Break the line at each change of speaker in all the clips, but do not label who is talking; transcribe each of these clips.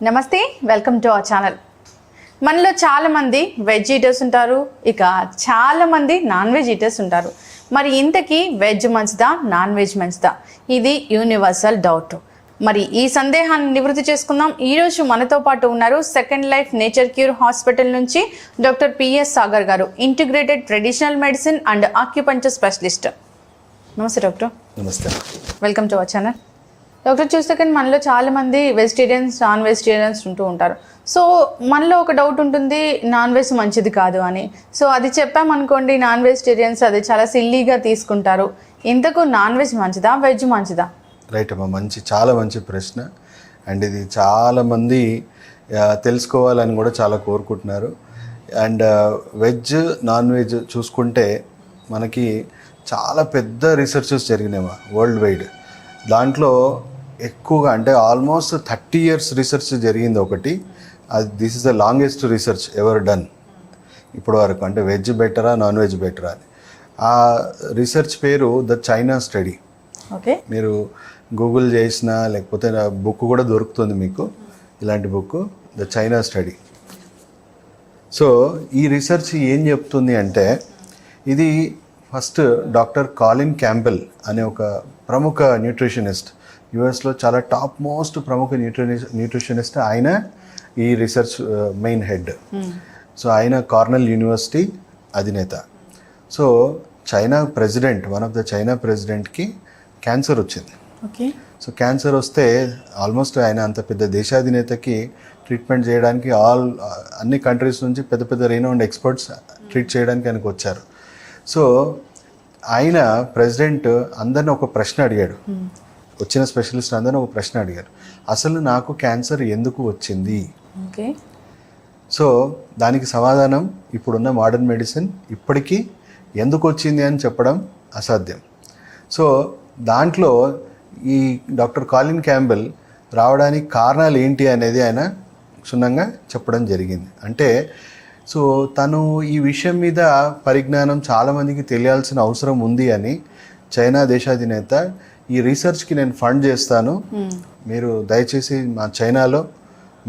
నమస్తే, welcome to our channel. మనలో చాలామంది వెజ్ ఈటర్స్ ఉంటారు, ఇక చాలామంది నాన్ వెజ్ ఈటర్స్ ఉంటారు. మరి ఇంతకీ వెజ్ మంచిదా, నాన్ వెజ్ మంచిదా? ఇది యూనివర్సల్ డౌట్. మరి ఈ సందేహాన్ని నివృత్తి చేసుకుందాం. ఈరోజు మనతో పాటు ఉన్నారు second life nature cure hospital నుంచి డాక్టర్ పిఎస్ సాగర్ గారు, integrated traditional medicine and acupuncture specialist. నమస్తే డాక్టర్.
నమస్తే,
welcome to our channel. Doctor, చూస్తే కానీ మనలో చాలామంది వెజిటేరియన్స్, నాన్ వెజిటేరియన్స్ ఉంటూ ఉంటారు. సో మనలో ఒక డౌట్ ఉంటుంది, నాన్ వెజ్ మంచిది కాదు అని. సో అది చెప్పామనుకోండి, నాన్ వెజిటేరియన్స్ అది చాలా సిల్లీగా తీసుకుంటారు. ఇంతకు నాన్ వెజ్ మంచిదా, వెజ్ మంచిదా?
రైట్ అమ్మా, చాలా మంచి ప్రశ్న. అండ్ ఇది చాలామంది తెలుసుకోవాలని కూడా చాలా కోరుకుంటున్నారు. అండ్ వెజ్, నాన్ వెజ్ చూసుకుంటే మనకి చాలా పెద్ద రీసెర్చెస్ జరిగినాయమ్మా వరల్డ్ వైడ్. దాంట్లో ఎక్కువగా అంటే ఆల్మోస్ట్ 30 years రీసెర్చ్ జరిగింది ఒకటి. అది this is the longest research ever done ఇప్పటి వరకు. అంటే వెజ్ బెటరా, నాన్ వెజ్ బెటరా అని. ఆ రీసెర్చ్ పేరు ద చైనా స్టడీ.
ఓకే,
మీరు గూగుల్ చేసినా లేకపోతే బుక్ కూడా దొరుకుతుంది మీకు, ఇలాంటి book, the China study. So ఈ రీసెర్చ్ ఏం చెప్తుంది అంటే, ఇది ఫస్ట్ డాక్టర్ కాలిన్ క్యాంబెల్ అనే ఒక ప్రముఖ న్యూట్రిషనిస్ట్, యుఎస్లో చాలా టాప్ మోస్ట్ ప్రముఖ న్యూట్రిషనిస్ట్. ఆయన ఈ రీసెర్చ్ మెయిన్ హెడ్. సో ఆయన కార్నెల్ యూనివర్సిటీ అధినేత. So China president, one of the China ప్రెసిడెంట్కి క్యాన్సర్ వచ్చింది.
ఓకే.
సో క్యాన్సర్ వస్తే ఆల్మోస్ట్ ఆయన అంత పెద్ద దేశాధినేతకి ట్రీట్మెంట్ చేయడానికి అన్ని కంట్రీస్ నుంచి పెద్ద పెద్ద రీనౌండ్ ఎక్స్పర్ట్స్ ట్రీట్ చేయడానికి ఆయనకు వచ్చారు. సో ఆయన ప్రెసిడెంట్ అందరిని ఒక ప్రశ్న అడిగాడు, వచ్చిన స్పెషలిస్ట్ అందరిని ఒక ప్రశ్న అడిగారు, అసలు నాకు క్యాన్సర్ ఎందుకు వచ్చింది?
ఓకే.
సో దానికి సమాధానం ఇప్పుడున్న మోడర్న్ మెడిసిన్ ఇప్పటికీ ఎందుకు వచ్చింది అని చెప్పడం అసాధ్యం. సో దాంట్లో ఈ డాక్టర్ కాలిన్ క్యాంబెల్ రావడానికి కారణాలు ఏంటి అనేది ఆయన క్షుణ్ణంగా చెప్పడం జరిగింది. అంటే సో తను ఈ విషయం మీద పరిజ్ఞానం చాలామందికి తెలియాల్సిన అవసరం ఉంది అని చైనా దేశాధినేత ఈ రీసెర్చ్కి నేను ఫండ్ చేస్తాను, మీరు దయచేసి మా చైనాలో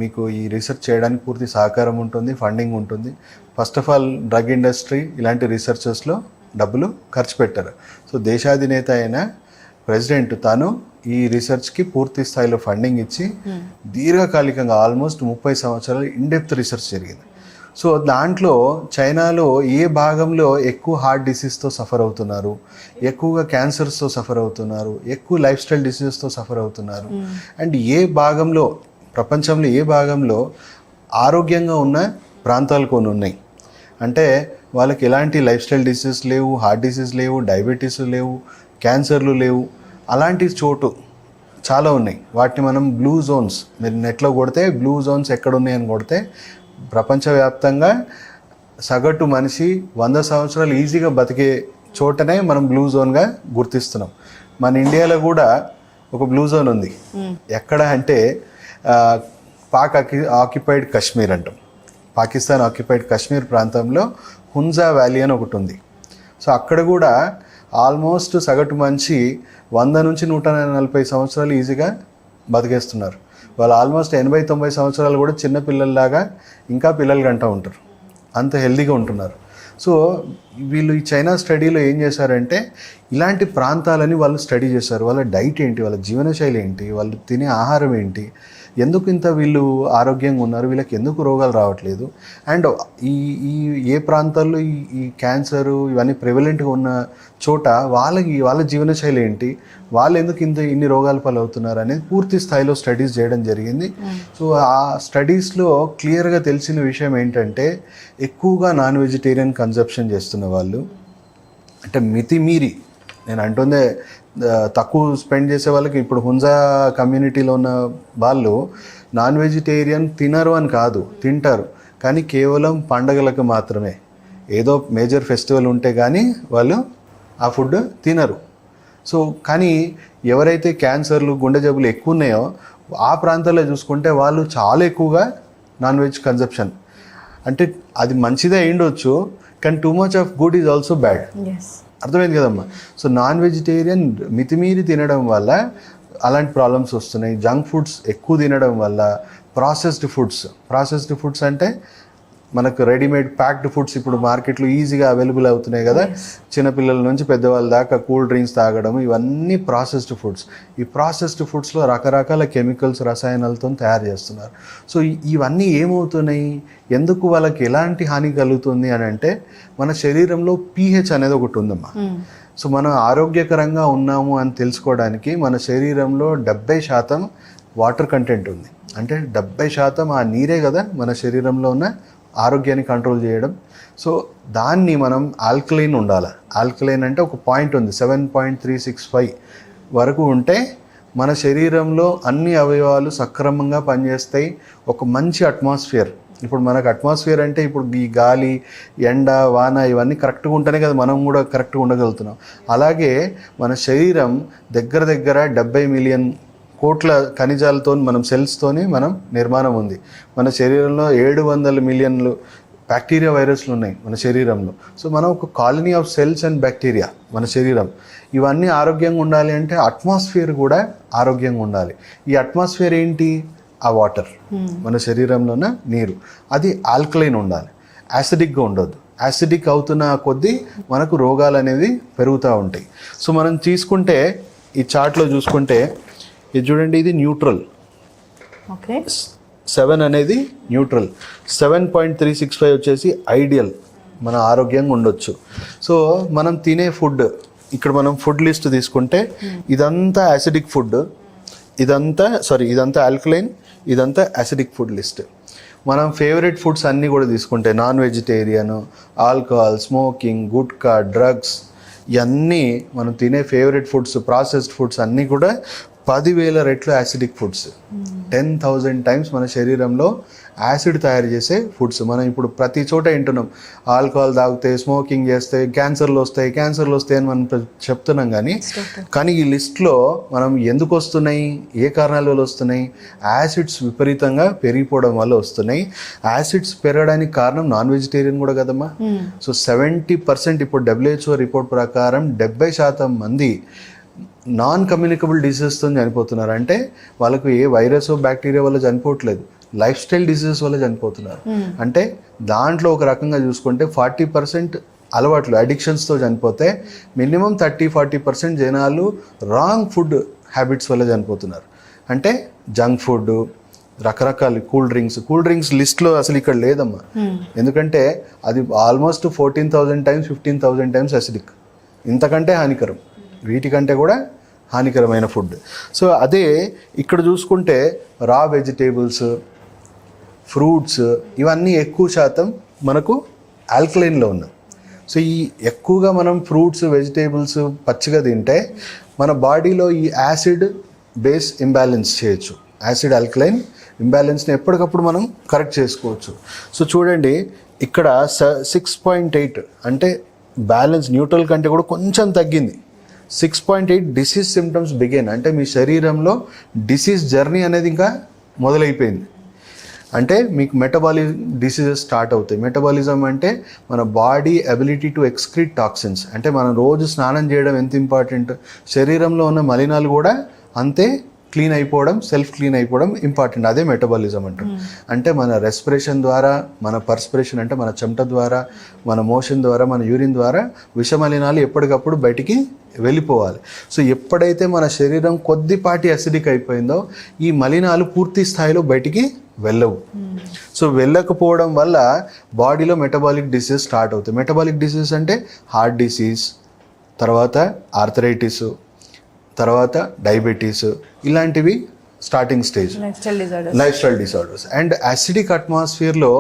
మీకు ఈ రీసెర్చ్ చేయడానికి పూర్తి సహకారం ఉంటుంది, ఫండింగ్ ఉంటుంది. First of all drug industry ఇలాంటి రీసెర్చెస్లో డబ్బులు ఖర్చు పెట్టారు. సో దేశాధినేత అయిన ప్రెసిడెంట్ తాను ఈ రీసెర్చ్కి పూర్తి స్థాయిలో ఫండింగ్ ఇచ్చి దీర్ఘకాలికంగా ఆల్మోస్ట్ 30 సంవత్సరాలు ఇన్డెప్త్ రీసెర్చ్ జరిగింది. సో దాంట్లో చైనాలో ఏ భాగంలో ఎక్కువ హార్ట్ డిసీజ్తో సఫర్ అవుతున్నారు, ఎక్కువగా క్యాన్సర్స్తో సఫర్ అవుతున్నారు, ఎక్కువ లైఫ్ స్టైల్ డిసీజెస్తో సఫర్ అవుతున్నారు, అండ్ ఏ భాగంలో, ప్రపంచంలో ఏ భాగంలో ఆరోగ్యంగా ఉన్న ప్రాంతాలు కొన్ని ఉన్నాయి. అంటే వాళ్ళకి ఎలాంటి లైఫ్ స్టైల్ డిసీజెస్ లేవు, హార్ట్ డిసీజ్ లేవు, డయాబెటీస్ లేవు, క్యాన్సర్లు లేవు, అలాంటి చోటు చాలా ఉన్నాయి. వాటిని మనం బ్లూ జోన్స్, మీరు నెట్లో కొడితే బ్లూ జోన్స్ ఎక్కడ ఉన్నాయని కొడితే ప్రపంచవ్యాప్తంగా సగటు మనిషి 100 సంవత్సరాలు ఈజీగా బతికే చోటనే మనం బ్లూ జోన్గా గుర్తిస్తున్నాం. మన ఇండియాలో కూడా ఒక బ్లూ జోన్ ఉంది. ఎక్కడ అంటే పాక్ ఆక్యుపైడ్ కాశ్మీర్ అంటాం. పాకిస్తాన్ ఆక్యుపైడ్ కాశ్మీర్ ప్రాంతంలో హుంజా వ్యాలీ అని ఒకటి ఉంది. సో అక్కడ కూడా ఆల్మోస్ట్ సగటు మనిషి 100 నుంచి 140 సంవత్సరాలు ఈజీగా బతికేస్తున్నారు. వాళ్ళు ఆల్మోస్ట్ 80-90 సంవత్సరాలు కూడా చిన్న పిల్లల్లాగా ఇంకా పిల్లలు గంట ఉంటారు, అంత హెల్దీగా ఉంటున్నారు. సో వీళ్ళు ఈ చైనా స్టడీలో ఏం చేశారంటే ఇలాంటి ప్రాంతాలని వాళ్ళు స్టడీ చేశారు. వాళ్ళ డైట్ ఏంటి, వాళ్ళ జీవనశైలి ఏంటి, వాళ్ళు తినే ఆహారం ఏంటి, ఎందుకు ఇంత వీళ్ళు ఆరోగ్యంగా ఉన్నారు, వీళ్ళకి ఎందుకు రోగాలు రావట్లేదు, అండ్ ఏ ప్రాంతాల్లో ఈ క్యాన్సరు ఇవన్నీ ప్రివలెంట్గా ఉన్న చోట వాళ్ళ జీవనశైలి ఏంటి, వాళ్ళు ఎందుకు ఇన్ని రోగాలు పాలవుతున్నారు అనేది పూర్తి స్థాయిలో స్టడీస్ చేయడం జరిగింది. సో ఆ స్టడీస్లో క్లియర్గా తెలిసిన విషయం ఏంటంటే, ఎక్కువగా నాన్ వెజిటేరియన్ కన్సంప్షన్ చేస్తున్న వాళ్ళు, అంటే మితిమీరి, నేను అంటుందే తక్కువ స్పెండ్ చేసే వాళ్ళకి, ఇప్పుడు హుంజా కమ్యూనిటీలో ఉన్న వాళ్ళు నాన్ వెజిటేరియన్ తినరు అని కాదు, తింటారు, కానీ కేవలం పండగలకు మాత్రమే. ఏదో మేజర్ ఫెస్టివల్ ఉంటే కానీ వాళ్ళు ఆ ఫుడ్ తినరు. సో కానీ ఎవరైతే క్యాన్సర్లు, గుండె జబ్బులు ఎక్కువ ఉన్నాయో ఆ ప్రాంతాల్లో చూసుకుంటే వాళ్ళు చాలా ఎక్కువగా నాన్ వెజ్ కన్సంప్షన్. అంటే అది మంచిదే అయ్యుండొచ్చు, కానీ too much of good is also bad. అర్థమైంది కదమ్మా. సో నాన్ వెజిటేరియన్ మితిమీరి తినడం వల్ల అలాంటి ప్రాబ్లమ్స్ వస్తున్నాయి. జంక్ ఫుడ్స్ ఎక్కువ తినడం వల్ల ప్రాసెస్డ్ ఫుడ్స్ అంటే మనకు రెడీమేడ్ ప్యాక్డ్ ఫుడ్స్ ఇప్పుడు మార్కెట్లో ఈజీగా అవైలబుల్ అవుతున్నాయి కదా. చిన్నపిల్లల నుంచి పెద్దవాళ్ళ దాకా కూల్ డ్రింక్స్ తాగడం, ఇవన్నీ ప్రాసెస్డ్ ఫుడ్స్. ఈ ప్రాసెస్డ్ ఫుడ్స్లో రకరకాల కెమికల్స్, రసాయనాలతో తయారు చేస్తున్నారు. సో ఇవన్నీ ఏమవుతున్నాయి, ఎందుకు వాళ్ళకి ఎలాంటి హాని కలుగుతుంది అని అంటే, మన శరీరంలో pH అనేది ఒకటి ఉందమ్మా. సో మనం ఆరోగ్యకరంగా ఉన్నాము అని తెలుసుకోవడానికి మన శరీరంలో 70% వాటర్ కంటెంట్ ఉంది. అంటే 70% ఆ నీరే కదా మన శరీరంలో ఉన్న ఆరోగ్యాన్ని కంట్రోల్ చేయడం. సో దాన్ని మనం ఆల్కలైన్ ఉండాలి. ఆల్కలైన్ అంటే ఒక పాయింట్ ఉంది, 7.365 వరకు ఉంటే మన శరీరంలో అన్ని అవయవాలు సక్రమంగా పనిచేస్తాయి. ఒక మంచి అట్మాస్ఫియర్, ఇప్పుడు మనకు అట్మాస్ఫియర్ అంటే ఇప్పుడు ఈ గాలి, ఎండ, వాన ఇవన్నీ కరెక్ట్గా ఉంటేనే కదా మనం కూడా కరెక్ట్గా ఉండగలుగుతున్నాం. అలాగే మన శరీరం దగ్గర 70 మిలియన్ కోట్ల ఖనిజాలతో, మనం సెల్స్తోని మనం నిర్మాణం ఉంది. మన శరీరంలో 700 మిలియన్లు బ్యాక్టీరియా, వైరస్లు ఉన్నాయి మన శరీరంలో. సో మనం ఒక colony of cells and bacteria మన శరీరం. ఇవన్నీ ఆరోగ్యంగా ఉండాలి అంటే అట్మాస్ఫియర్ కూడా ఆరోగ్యంగా ఉండాలి. ఈ అట్మాస్ఫియర్ ఏంటి, ఆ వాటర్, మన శరీరంలో ఉన్న నీరు. అది ఆల్కలైన్ ఉండాలి, యాసిడిక్గా ఉండొద్దు. యాసిడిక్ అవుతున్న కొద్దీ మనకు రోగాలు అనేవి పెరుగుతూ ఉంటాయి. సో మనం తీసుకుంటే ఈ చార్ట్లో చూసుకుంటే ఇది చూడండి, ఇది న్యూట్రల్.
ఓకే,
7 అనేది న్యూట్రల్, 7.365 వచ్చేసి ఐడియల్, మన ఆరోగ్యంగా ఉండొచ్చు. సో మనం తినే ఫుడ్, ఇక్కడ మనం ఫుడ్ లిస్ట్ తీసుకుంటే ఇదంతా యాసిడిక్ ఫుడ్, ఇదంతా ఆల్కలైన్, ఇదంతా యాసిడిక్ ఫుడ్ లిస్ట్. మనం ఫేవరెట్ ఫుడ్స్ అన్నీ కూడా తీసుకుంటే non vegetarian, alcohol, smoking, gutka, drugs, ఇవన్నీ మనం తినే ఫేవరెట్ ఫుడ్స్, ప్రాసెస్డ్ ఫుడ్స్ అన్నీ కూడా 10,000 రెట్లు యాసిడిక్ ఫుడ్స్. 10,000 టైమ్స్ మన శరీరంలో యాసిడ్ తయారు చేసే ఫుడ్స్. మనం ఇప్పుడు ప్రతి చోట వింటున్నాం, ఆల్కహాల్ తాగితే, స్మోకింగ్ చేస్తే క్యాన్సర్లు వస్తాయి అని మనం చెప్తున్నాం. కానీ ఈ లిస్ట్లో మనం ఎందుకు వస్తున్నాయి, ఏ కారణాల వల్ల వస్తున్నాయి, యాసిడ్స్ విపరీతంగా పెరిగిపోవడం వల్ల వస్తున్నాయి. యాసిడ్స్ పెరగడానికి కారణం నాన్ వెజిటేరియన్ కూడా కదమ్మా. సో 70% ఇప్పుడు WHO రిపోర్ట్ ప్రకారం 70% మంది నాన్ కమ్యూనికబుల్ డిసీజెస్తో చనిపోతున్నారు. అంటే వాళ్ళకు ఏ వైరస్, బ్యాక్టీరియా వల్ల చనిపోవట్లేదు, లైఫ్ స్టైల్ డిసీజెస్ వల్ల చనిపోతున్నారు. అంటే దాంట్లో ఒక రకంగా చూసుకుంటే 40% అలవాట్లు, అడిక్షన్స్తో చనిపోతే మినిమం 30-40% జనాలు రాంగ్ ఫుడ్ హ్యాబిట్స్ వల్ల చనిపోతున్నారు. అంటే జంక్ ఫుడ్, రకరకాల కూల్ డ్రింక్స్ లిస్ట్లో అసలు ఇక్కడ లేదమ్మా. ఎందుకంటే అది ఆల్మోస్ట్ 14,000 టైమ్స్ 15,000 టైమ్స్ అసిడిక్, ఇంతకంటే హానికరం, వీటికంటే కూడా హానికరమైన ఫుడ్. సో అదే ఇక్కడ చూసుకుంటే రా వెజిటేబుల్స్, ఫ్రూట్స్, ఇవన్నీ ఎక్కువ శాతం మనకు ఆల్కలైన్లో ఉన్నాయి. సో ఈ ఎక్కువగా మనం ఫ్రూట్స్, వెజిటేబుల్స్ పచ్చిగా తింటే మన బాడీలో ఈ యాసిడ్ బేస్ ఇంబ్యాలెన్స్ చేయొచ్చు. యాసిడ్ ఆల్కలైన్ ఇంబ్యాలెన్స్ని ఎప్పటికప్పుడు మనం కరెక్ట్ చేసుకోవచ్చు. సో చూడండి ఇక్కడ 6.8 అంటే బ్యాలెన్స్, న్యూట్రల్ కంటే కూడా కొంచెం తగ్గింది. 6.8 డిసీజ్ సిమ్టమ్స్ బిగిన్, అంటే మీ శరీరంలో డిసీజ్ జర్నీ అనేది ఇంకా మొదలైపోయింది. అంటే మీకు మెటబాలిక్ డిసీజెస్ స్టార్ట్ అవుతాయి. మెటబాలిజం అంటే మన body ability to excrete toxins. అంటే మనం రోజు స్నానం చేయడం ఎంత ఇంపార్టెంట్, శరీరంలో ఉన్న మలినాలు కూడా అంతే క్లీన్ అయిపోవడం, సెల్ఫ్ క్లీన్ అయిపోవడం ఇంపార్టెంట్. అదే మెటబాలిజం అంటారు. అంటే మన రెస్పిరేషన్ ద్వారా, మన పర్స్పిరేషన్ అంటే మన చెమట ద్వారా, మన మోషన్ ద్వారా, మన యూరిన్ ద్వారా విషమలినాలు ఎప్పటికప్పుడు బయటికి వెళ్ళిపోవాలి. సో ఎప్పుడైతే మన శరీరం కొద్దిపాటి అసిడిక్ అయిపోయిందో ఈ మలినాలు పూర్తి స్థాయిలో బయటికి వెళ్ళవు. సో వెళ్ళకపోవడం వల్ల బాడీలో మెటబాలిక్ డిసీజ్ స్టార్ట్ అవుతాయి. మెటబాలిక్ డిసీజ్ అంటే హార్ట్ డిసీజ్, తర్వాత ఆర్థరైటిస్, తర్వాత డయాబెటీస్, ఇలాంటివి starting stage, life style disorders. And acidic అట్మాస్ఫియర్లో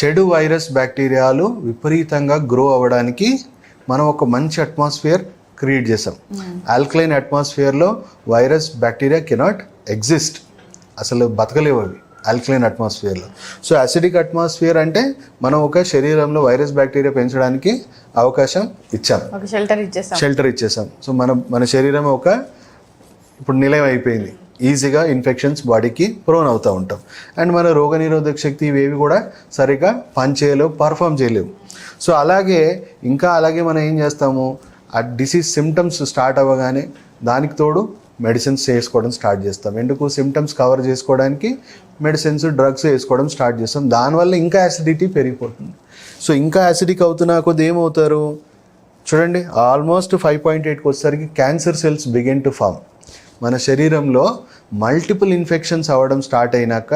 చెడు వైరస్, బ్యాక్టీరియాలు విపరీతంగా గ్రో అవ్వడానికి మనం ఒక మంచి అట్మాస్ఫియర్ క్రియేట్ చేసాం. ఆల్కలైన్ అట్మాస్ఫియర్లో వైరస్, బ్యాక్టీరియా కెనాట్ ఎగ్జిస్ట్, అసలు బతకలేవు అవి ఆల్కలైన్ అట్మాస్ఫియర్లో. సో యాసిడిక్ అట్మాస్ఫియర్ అంటే మనం ఒక శరీరంలో వైరస్, బ్యాక్టీరియా పెంచడానికి అవకాశం ఇచ్చాం, షెల్టర్ ఇచ్చేసాం. సో మన శరీరం ఒక ఇప్పుడు నిలయం అయిపోయింది, ఈజీగా ఇన్ఫెక్షన్స్ బాడీకి ప్రోన్ అవుతూ ఉంటాం. అండ్ మన రోగనిరోధక శక్తి ఇవేవి కూడా సరిగ్గా పనిచేయలేవు, పర్ఫామ్ చేయలేవు. సో అలాగే మనం ఏం చేస్తాము, ఆ డిసీజ్ సిమ్టమ్స్ స్టార్ట్ అవ్వగానే దానికి తోడు మెడిసిన్స్ వేసుకోవడం స్టార్ట్ చేస్తాం. ఎందుకు? సిమ్టమ్స్ కవర్ చేసుకోవడానికి మెడిసిన్స్ డ్రగ్స్ వేసుకోవడం స్టార్ట్ చేస్తాం. దానివల్ల ఇంకా యాసిడిటీ పెరిగిపోతుంది. సో ఇంకా యాసిడిక్ అవుతున్నా కొద్ది ఏమవుతారు చూడండి, ఆల్మోస్ట్ 5.8కి వచ్చేసరికి cancer cells begin to form. మన శరీరంలో మల్టిపుల్ ఇన్ఫెక్షన్స్ అవ్వడం స్టార్ట్ అయినాక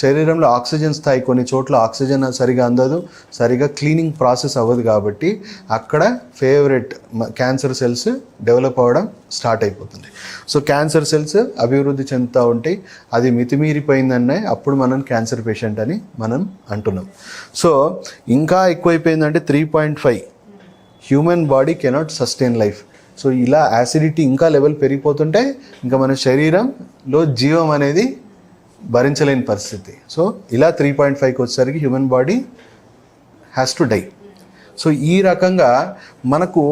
శరీరంలో ఆక్సిజన్ స్థాయి కొన్ని చోట్ల ఆక్సిజన్ సరిగా అందదు, సరిగా క్లీనింగ్ ప్రాసెస్ అవ్వదు, కాబట్టి అక్కడ ఫేవరెట్ క్యాన్సర్ సెల్స్ డెవలప్ అవ్వడం స్టార్ట్ అయిపోతుంది. సో క్యాన్సర్ సెల్స్ అభివృద్ధి చెందుతూ ఉంటాయి. అది మితిమీరిపోయిందనే అప్పుడు మనం క్యాన్సర్ పేషెంట్ అని మనం అంటున్నాం. సో ఇంకా ఎక్కువైపోయిందంటే 3.5 human body cannot sustain life. So ఇలా యాసిడిటీ ఇంకా లెవెల్ పెరిగిపోతుంటే ఇంకా మన శరీరంలో జీవం అనేది భరించలేని పరిస్థితి. సో ఇలా 3.5కి వచ్చేసరికి human body has to die. So ఈ రకంగా మనకు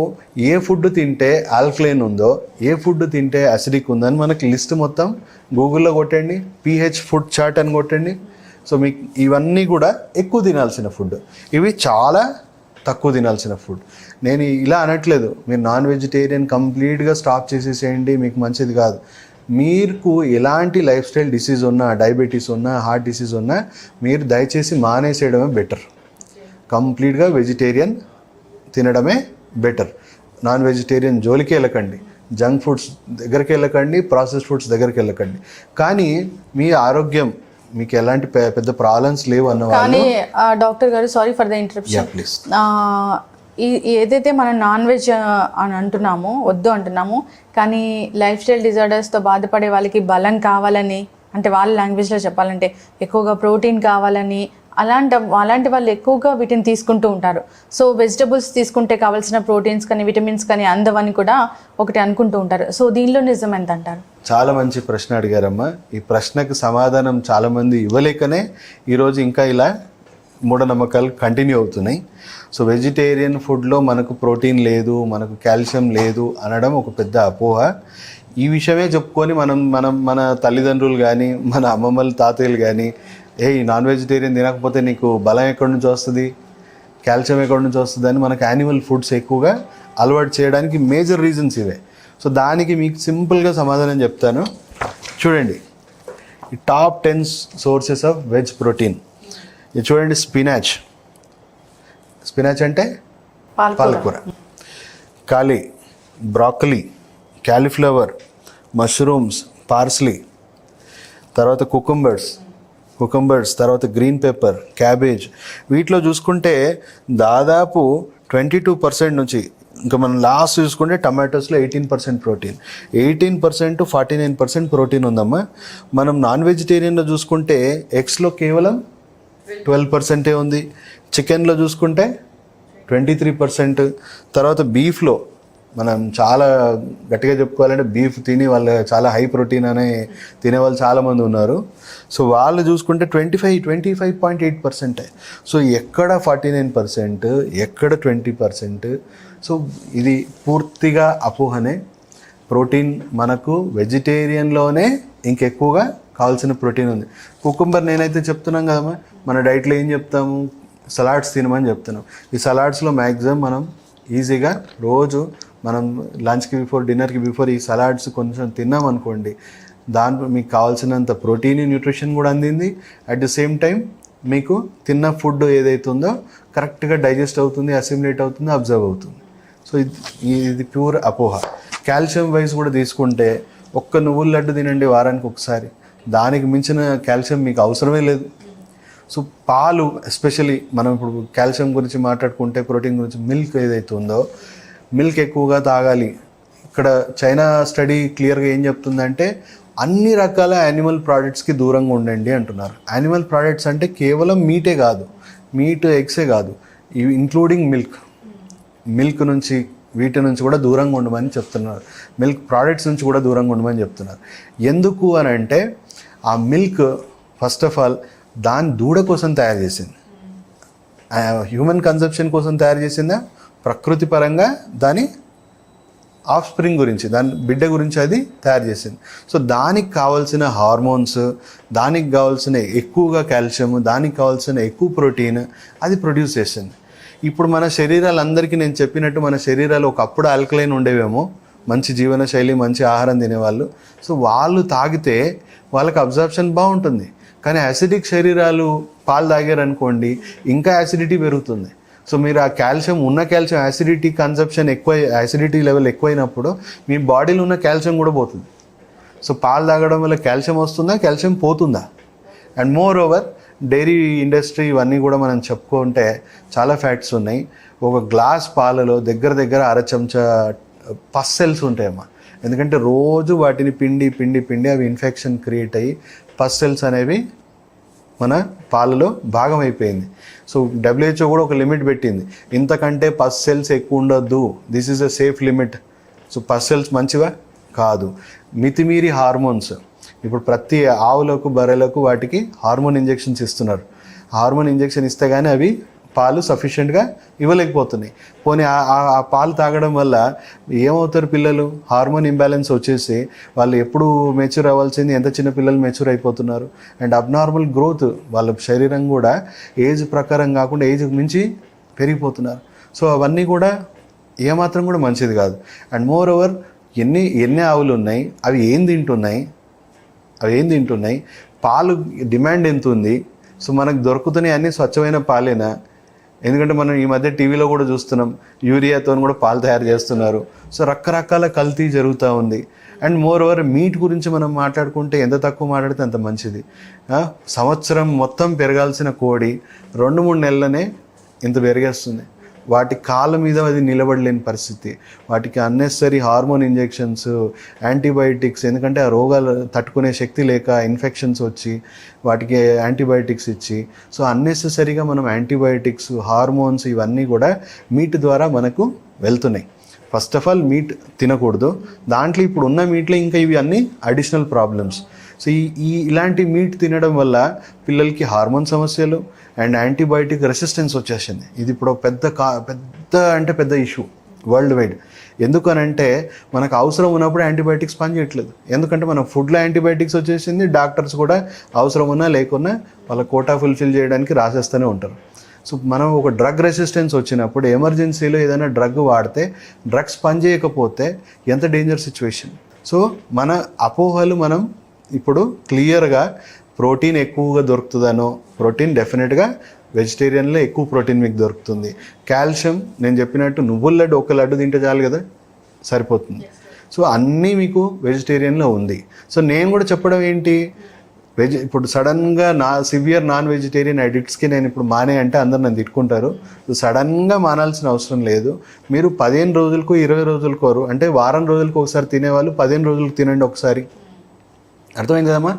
ఏ ఫుడ్ తింటే ఆల్కలైన్ ఉందో, ఏ ఫుడ్ తింటే యాసిడిక్ ఉందని మనకి లిస్ట్ మొత్తం గూగుల్లో కొట్టండి, pH ఫుడ్ చార్ట్ అని కొట్టండి. సో మీకు ఇవన్నీ కూడా ఎక్కువ తినాల్సిన ఫుడ్, ఇవి చాలా తక్కువ తినాల్సిన ఫుడ్. నేను ఇలా అనట్లేదు మీరు నాన్ వెజిటేరియన్ కంప్లీట్గా స్టాప్ చేసేసేయండి మీకు మంచిది కాదు. మీకు ఎలాంటి లైఫ్ స్టైల్ డిసీజ్ ఉన్నా, డయాబెటీస్ ఉన్నా, హార్ట్ డిసీజ్ ఉన్నా మీరు దయచేసి మానేసేయడమే బెటర్. కంప్లీట్గా వెజిటేరియన్ తినడమే బెటర్. నాన్ వెజిటేరియన్ జోలికి వెళ్ళకండి, జంక్ ఫుడ్స్ దగ్గరికి వెళ్ళకండి, ప్రాసెస్ ఫుడ్స్ దగ్గరికి వెళ్ళకండి. కానీ మీ ఆరోగ్యం మీకు ఎలాంటి పెద్ద ప్రాబ్లమ్స్ లేవు అన్న
కానీ డాక్టర్ గారు, sorry for the interruption,
please,
ఏదైతే మనం నాన్ వెజ్ అని అంటున్నామో, వద్దు అంటున్నాము, కానీ లైఫ్ స్టైల్ డిజార్డర్స్తో బాధపడే వాళ్ళకి బలం కావాలని, అంటే వాళ్ళ లాంగ్వేజ్లో చెప్పాలంటే ఎక్కువగా ప్రోటీన్ కావాలని, అలాంటి వాళ్ళు ఎక్కువగా వీటిని తీసుకుంటూ ఉంటారు. సో వెజిటబుల్స్ తీసుకుంటే కావాల్సిన ప్రోటీన్స్ కానీ విటమిన్స్ కానీ అందవని కూడా ఒకటి అనుకుంటూ ఉంటారు. సో దీనిలో నిజం ఎంత అంటారు?
చాలా మంచి ప్రశ్న అడిగారమ్మా. ఈ ప్రశ్నకు సమాధానం చాలామంది ఇవ్వలేకనే ఈరోజు ఇంకా ఇలా మూఢనమ్మకాలు కంటిన్యూ అవుతున్నాయి. సో వెజిటేరియన్ ఫుడ్లో మనకు ప్రోటీన్ లేదు, మనకు కాల్షియం లేదు అనడం ఒక పెద్ద అపోహ. ఈ విషయమే చెప్పుకొని మన తల్లిదండ్రులు కానీ మన అమ్మమ్మల తాతయ్యలు కానీ ఈ నాన్ వెజిటేరియన్ తినకపోతే నీకు బలం ఎక్కడి నుంచి వస్తుంది, కాల్షియం ఎక్కడి నుంచి వస్తుంది అని మనకు యానిమల్ ఫుడ్స్ ఎక్కువగా అలవాటు చేయడానికి మేజర్ రీజన్స్ ఇవే. సో దానికి మీకు సింపుల్గా సమాధానం చెప్తాను. చూడండి, ఈ top 10 sources of veg protein. ఇది చూడండి, స్పినాచ్ అంటే పాలకూర, కాలి, బ్రాకలీ, క్యాలీఫ్లవర్, మష్రూమ్స్, పార్స్లీ, తర్వాత కుకుంబర్స్, తర్వాత గ్రీన్ పెప్పర్, క్యాబేజ్. వీటిలో చూసుకుంటే దాదాపు 22% నుంచి, ఇంకా మనం లాస్ట్ చూసుకుంటే టమాటోస్లో 18% ప్రోటీన్, 18% to 49% ప్రోటీన్ ఉందమ్మా. మనం నాన్ వెజిటేరియన్లో చూసుకుంటే ఎగ్స్లో కేవలం 12% ఉంది, చికెన్లో చూసుకుంటే 23%, తర్వాత బీఫ్లో మనం చాలా గట్టిగా చెప్పుకోవాలంటే బీఫ్ తిని వాళ్ళు చాలా హై ప్రోటీన్ అనే తినేవాళ్ళు చాలామంది ఉన్నారు. సో వాళ్ళు చూసుకుంటే 25.8%. సో ఎక్కడ 49%, ఎక్కడ 20%. సో ఇది పూర్తిగా అపోహనే. ప్రోటీన్ మనకు వెజిటేరియన్లోనే ఇంకెక్కువగా కావాల్సిన ప్రోటీన్ ఉంది. కుకుంబర్ నేనైతే చెప్తున్నాం కదమ్మా, మన డైట్లో ఏం చెప్తాము, సలాడ్స్ తినమని చెప్తున్నాం. ఈ సలాడ్స్లో మ్యాక్సిమం మనం ఈజీగా రోజు మనం లంచ్కి బిఫోర్, డిన్నర్కి బిఫోర్ ఈ సలాడ్స్ కొంచెం తిన్నాం అనుకోండి, దాంట్లో మీకు కావాల్సినంత ప్రోటీన్, న్యూట్రిషన్ కూడా అందింది. అట్ ది సేమ్ టైం మీకు తిన్న ఫుడ్ ఏదైతే ఉందో కరెక్ట్గా డైజెస్ట్ అవుతుంది, అసిమిలేట్ అవుతుంది, అబ్జర్వ్ అవుతుంది. సో ఇది ప్యూర్ అపోహ. కాల్షియం వైజ్ కూడా తీసుకుంటే ఒక్క నువ్వుల లడ్డు తినండి వారానికి ఒకసారి, దానికి మించిన కాల్షియం మీకు అవసరమే లేదు. సో పాలు ఎస్పెషలీ మనం ఇప్పుడు కాల్షియం గురించి మాట్లాడుకుంటే, ప్రోటీన్ గురించి మిల్క్ ఏదైతే ఉందో మిల్క్ ఎక్కువగా తాగాలి. ఇక్కడ చైనా స్టడీ క్లియర్గా ఏం చెప్తుందంటే అన్ని రకాల యానిమల్ ప్రోడక్ట్స్కి దూరంగా ఉండండి అంటున్నారు. యానిమల్ ప్రోడక్ట్స్ అంటే కేవలం మీటే కాదు, మీట్ ఎగ్సే కాదు, ఇవి ఇంక్లూడింగ్ మిల్క్ నుంచి వీటి నుంచి కూడా దూరంగా ఉండమని చెప్తున్నారు. మిల్క్ ప్రోడక్ట్స్ నుంచి కూడా దూరంగా ఉండమని చెప్తున్నారు. ఎందుకు అని అంటే ఆ మిల్క్ ఫస్ట్ ఆఫ్ ఆల్ దాని దూడ కోసం తయారు చేసింది, హ్యూమన్ కన్సంప్షన్ కోసం తయారు చేసిందా, ప్రకృతి పరంగా దాని ఆఫ్ స్ప్రింగ్ గురించి, దాని బిడ్డ గురించి అది తయారు చేసింది. సో దానికి కావాల్సిన హార్మోన్స్, దానికి కావాల్సిన ఎక్కువగా కాల్షియం, దానికి కావాల్సిన ఎక్కువ ప్రోటీన్ అది ప్రొడ్యూస్ చేసింది. ఇప్పుడు మన శరీరాలందరికీ నేను చెప్పినట్టు మన శరీరాలు ఒకప్పుడు ఆల్కలైన్ ఉండేవేమో, మంచి జీవనశైలి, మంచి ఆహారం తినేవాళ్ళు. సో వాళ్ళు తాగితే వాళ్ళకి అబ్జర్ప్షన్ బాగుంటుంది. కానీ యాసిడిక్ శరీరాలు పాలు తాగారనుకోండి ఇంకా యాసిడిటీ పెరుగుతుంది. సో మీరు ఆ కాల్షియం ఉన్న కాల్షియం యాసిడిటీ కన్సంప్షన్ ఎక్కువ, యాసిడిటీ లెవెల్ ఎక్కువైనప్పుడు మీ బాడీలో ఉన్న కాల్షియం కూడా పోతుంది. సో పాలు తాగడం వల్ల కాల్షియం వస్తుందా, కాల్షియం పోతుందా? And moreover dairy industry ఇవన్నీ కూడా మనం చెప్పుకుంటే చాలా ఫ్యాక్ట్స్ ఉన్నాయి. ఒక గ్లాస్ పాలలో దగ్గర దగ్గర 1/2 చెంచా పస్ సెల్స్ ఉంటాయమ్మా. ఎందుకంటే రోజు వాటిని పిండి పిండి పిండి అవి ఇన్ఫెక్షన్ క్రియేట్ అయ్యి పస్ సెల్స్ అనేవి మన పాలలో భాగం అయిపోయింది. సో WHO కూడా ఒక లిమిట్ పెట్టింది, ఇంతకంటే పస్ సెల్స్ ఎక్కువ ఉండొద్దు, this is a safe limit. So pus cells మంచివా కాదు. మితిమీరి హార్మోన్స్, ఇప్పుడు ప్రతి ఆవులకు బర్రెలకు వాటికి హార్మోన్ ఇంజెక్షన్స్ ఇస్తున్నారు. హార్మోన్ ఇంజెక్షన్ ఇస్తే కానీ అవి పాలు సఫిషియెంట్గా ఇవ్వలేకపోతున్నాయి. పోనీ ఆ పాలు తాగడం వల్ల ఏమవుతారు పిల్లలు? హార్మోన్ ఇంబ్యాలెన్స్ వచ్చేసి వాళ్ళు ఎప్పుడు మెచ్యూర్ అవ్వాల్సింది ఎంత చిన్న పిల్లలు మెచ్యూర్ అయిపోతున్నారు. అండ్ అబ్నార్మల్ గ్రోత్, వాళ్ళ శరీరం కూడా ఏజ్ ప్రకారం కాకుండా ఏజ్ మించి పెరిగిపోతున్నారు. సో అవన్నీ కూడా ఏమాత్రం కూడా మంచిది కాదు. అండ్ మోర్ ఓవర్ ఎన్ని ఆవులు ఉన్నాయి, అవి ఏం తింటున్నాయి, పాలు డిమాండ్ ఎంత ఉంది? సో మనకు దొరుకుతున్నాయి అన్నీ స్వచ్ఛమైన పాలేనా? ఎందుకంటే మనం ఈ మధ్య టీవీలో కూడా చూస్తున్నాం, యూరియాతో కూడా పాలు తయారు చేస్తున్నారు. సో రకరకాల కల్తీ జరుగుతూ ఉంది. అండ్ మోర్ ఓవర్ మీట్ గురించి మనం మాట్లాడుకుంటే ఎంత తక్కువ మాట్లాడితే అంత మంచిది. సంవత్సరం మొత్తం పెరగాల్సిన కోడి 2-3 నెలలనే ఇంత పెరిగేస్తుంది. వాటి కాళ్ళ మీద అది నిలబడలేని పరిస్థితి. వాటికి అన్నెసరీ హార్మోన్ ఇంజెక్షన్స్, యాంటీబయాటిక్స్, ఎందుకంటే ఆ రోగాలు తట్టుకునే శక్తి లేక ఇన్ఫెక్షన్స్ వచ్చి వాటికి యాంటీబయాటిక్స్ ఇచ్చి, సో అన్నెసెసరీగా మనం యాంటీబయాటిక్స్, హార్మోన్స్ ఇవన్నీ కూడా మీట్ ద్వారా మనకు వెళ్తున్నాయి. ఫస్ట్ ఆఫ్ ఆల్ మీట్ తినకూడదు. దాంట్లో ఇప్పుడు ఉన్న మీట్లో ఇంకా ఇవి అన్నీ అడిషనల్ ప్రాబ్లమ్స్. సో ఇలాంటి మీట్ తినడం వల్ల పిల్లలకి హార్మోన్ సమస్యలు అండ్ యాంటీబయాటిక్ రెసిస్టెన్స్ వచ్చేసింది. ఇది ఇప్పుడు పెద్ద ఇష్యూ వరల్డ్ వైడ్. ఎందుకనంటే మనకు అవసరం ఉన్నప్పుడు యాంటీబయాటిక్స్ పనిచేయట్లేదు. ఎందుకంటే మన ఫుడ్లో యాంటీబయాటిక్స్ వచ్చేసింది. డాక్టర్స్ కూడా అవసరం ఉన్నా లేకున్నా వాళ్ళ కోటా ఫుల్ఫిల్ చేయడానికి రాసేస్తూనే ఉంటారు. సో మనం ఒక డ్రగ్ రెసిస్టెన్స్ వచ్చినప్పుడు ఎమర్జెన్సీలో ఏదైనా డ్రగ్ వాడితే డ్రగ్స్ పనిచేయకపోతే ఎంత డేంజర్ సిచ్యువేషన్. సో మన అపోహలు మనం ఇప్పుడు క్లియర్గా ప్రోటీన్ ఎక్కువగా దొరుకుతుందనో, ప్రోటీన్ డెఫినెట్గా వెజిటేరియన్లో ఎక్కువ ప్రోటీన్ మీకు దొరుకుతుంది. కాల్షియం నేను చెప్పినట్టు నువ్వుల లడ్డు, ఒక లడ్డు తింటే చాలు కదా, సరిపోతుంది. సో అన్నీ మీకు వెజిటేరియన్లో ఉంది. సో నేను కూడా చెప్పడం ఏంటి, ఇప్పుడు సడన్గా సివియర్ నాన్ వెజిటేరియన్ అడిక్ట్స్కి నేను ఇప్పుడు మానే అంటే అందరు నన్ను తిట్టుకుంటారు. సో సడన్గా మానాల్సిన అవసరం లేదు. మీరు 15 రోజులకు 20 రోజులకు అంటే వారం రోజులకు ఒకసారి తినేవాళ్ళు 15 రోజులకు తినండి ఒకసారి. అర్థమైంది కదమ్మా?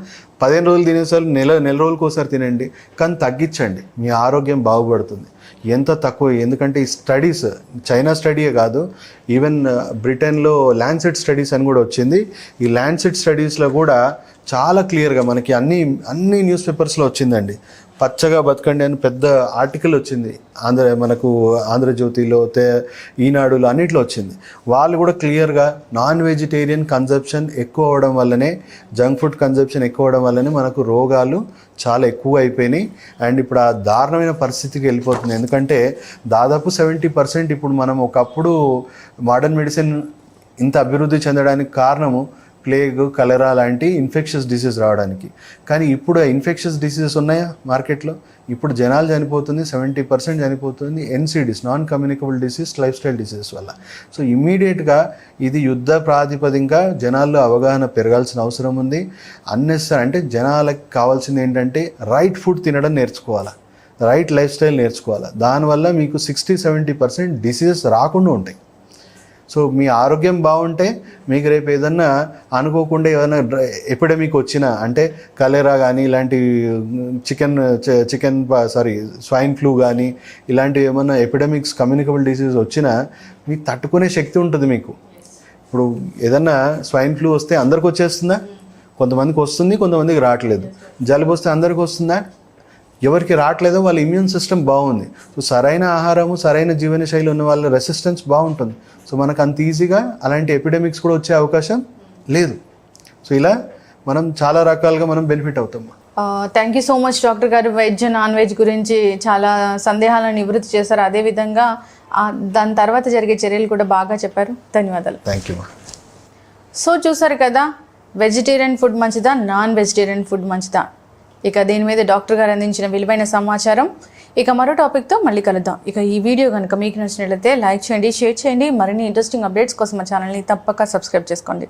15 రోజులు తినేసారి నెల రోజులకు ఒకసారి తినండి, కానీ తగ్గించండి, మీ ఆరోగ్యం బాగుపడుతుంది. ఎంత తక్కువ, ఎందుకంటే ఈ స్టడీస్ చైనా స్టడీయే కాదు, ఈవెన్ బ్రిటన్లో ల్యాన్సెట్ స్టడీస్ అని కూడా వచ్చింది. ఈ ల్యాన్సెట్ స్టడీస్లో కూడా చాలా క్లియర్గా మనకి అన్ని న్యూస్ పేపర్స్లో వచ్చిందండి. పచ్చగా బతకండి అని పెద్ద ఆర్టికల్ వచ్చింది. మనకు ఆంధ్రజ్యోతిలో, ఈనాడులో అన్నిట్లో వచ్చింది. వాళ్ళు కూడా క్లియర్గా నాన్ వెజిటేరియన్ కన్జంప్షన్ ఎక్కువ అవడం వల్లనే, జంక్ ఫుడ్ కన్జంప్షన్ ఎక్కువ అవడం వల్లనే మనకు రోగాలు చాలా ఎక్కువ అయిపోయినాయి. అండ్ ఇప్పుడు ఆ దారుణమైన పరిస్థితికి వెళ్ళిపోతుంది. ఎందుకంటే దాదాపు 70% ఇప్పుడు మనం ఒకప్పుడు మోడర్న్ మెడిసిన్ ఇంత అభివృద్ధి చెందడానికి కారణము ప్లేగ్, కలరా లాంటి ఇన్ఫెక్షస్ డిసీజ్ రావడానికి. కానీ ఇప్పుడు ఇన్ఫెక్షస్ డిసీజెస్ ఉన్నాయా మార్కెట్లో? ఇప్పుడు జనాలు చనిపోతుంది, 70% చనిపోతుంది NCDs, non communicable disease, life style diseases వల్ల. సో ఇమ్మీడియట్గా ఇది యుద్ధ ప్రాతిపదికగా జనాల్లో అవగాహన పెరగాల్సిన అవసరం ఉంది. అన్నెసరీ అంటే జనాలకు కావాల్సింది ఏంటంటే రైట్ ఫుడ్ తినడం నేర్చుకోవాలా, రైట్ లైఫ్ స్టైల్ నేర్చుకోవాలా. దానివల్ల మీకు 60-70% డిసీజెస్ రాకుండా ఉంటాయి. సో మీ ఆరోగ్యం బాగుంటే మీకు రేపు ఏదన్నా అనుకోకుండా ఏదైనా ఎపిడమిక్ వచ్చినా, అంటే కలెరా కానీ ఇలాంటి స్వైన్ ఫ్లూ కానీ ఇలాంటి ఏమన్నా ఎపిడమిక్స్, కమ్యూనికబుల్ డిసీజ్ వచ్చినా మీకు తట్టుకునే శక్తి ఉంటుంది మీకు. ఇప్పుడు ఏదన్నా స్వైన్ ఫ్లూ వస్తే అందరికి వచ్చేస్తుందా? కొంతమందికి వస్తుంది, కొంతమందికి రావట్లేదు. జలుబు వస్తే అందరికి వస్తుందా? ఎవరికి రావట్లేదో వాళ్ళ ఇమ్యూన్ సిస్టమ్ బాగుంది. సో సరైన ఆహారము, సరైన జీవనశైలి ఉన్న వాళ్ళ రెసిస్టెన్స్ బాగుంటుంది. సో మనకు అంత ఈజీగా అలాంటి ఎపిడమిక్స్ కూడా వచ్చే అవకాశం లేదు. సో ఇలా మనం చాలా రకాలుగా మనం బెనిఫిట్ అవుతాం.
Thank you so much doctor గారు. వెజ్, నాన్ వెజ్ గురించి చాలా సందేహాలను నివృత్తి చేశారు. అదేవిధంగా దాని తర్వాత జరిగే చర్యలు కూడా బాగా చెప్పారు. ధన్యవాదాలు.
Thank you.
సో చూసారు కదా, వెజిటేరియన్ ఫుడ్ మంచిదా, నాన్ వెజిటేరియన్ ఫుడ్ మంచిదా? ఇక దీని మీద డాక్టర్ గారు అందించిన విలువైన సమాచారం. ఇక మరో టాపిక్తో మళ్ళీ కలుద్దాం. ఇక ఈ వీడియో కనుక మీకు నచ్చినట్లయితే లైక్ చేయండి, షేర్ చేయండి. మరిన్ని ఇంట్రెస్టింగ్ అప్డేట్స్ కోసం మా ఛానల్ని తప్పక సబ్స్క్రైబ్ చేసుకోండి.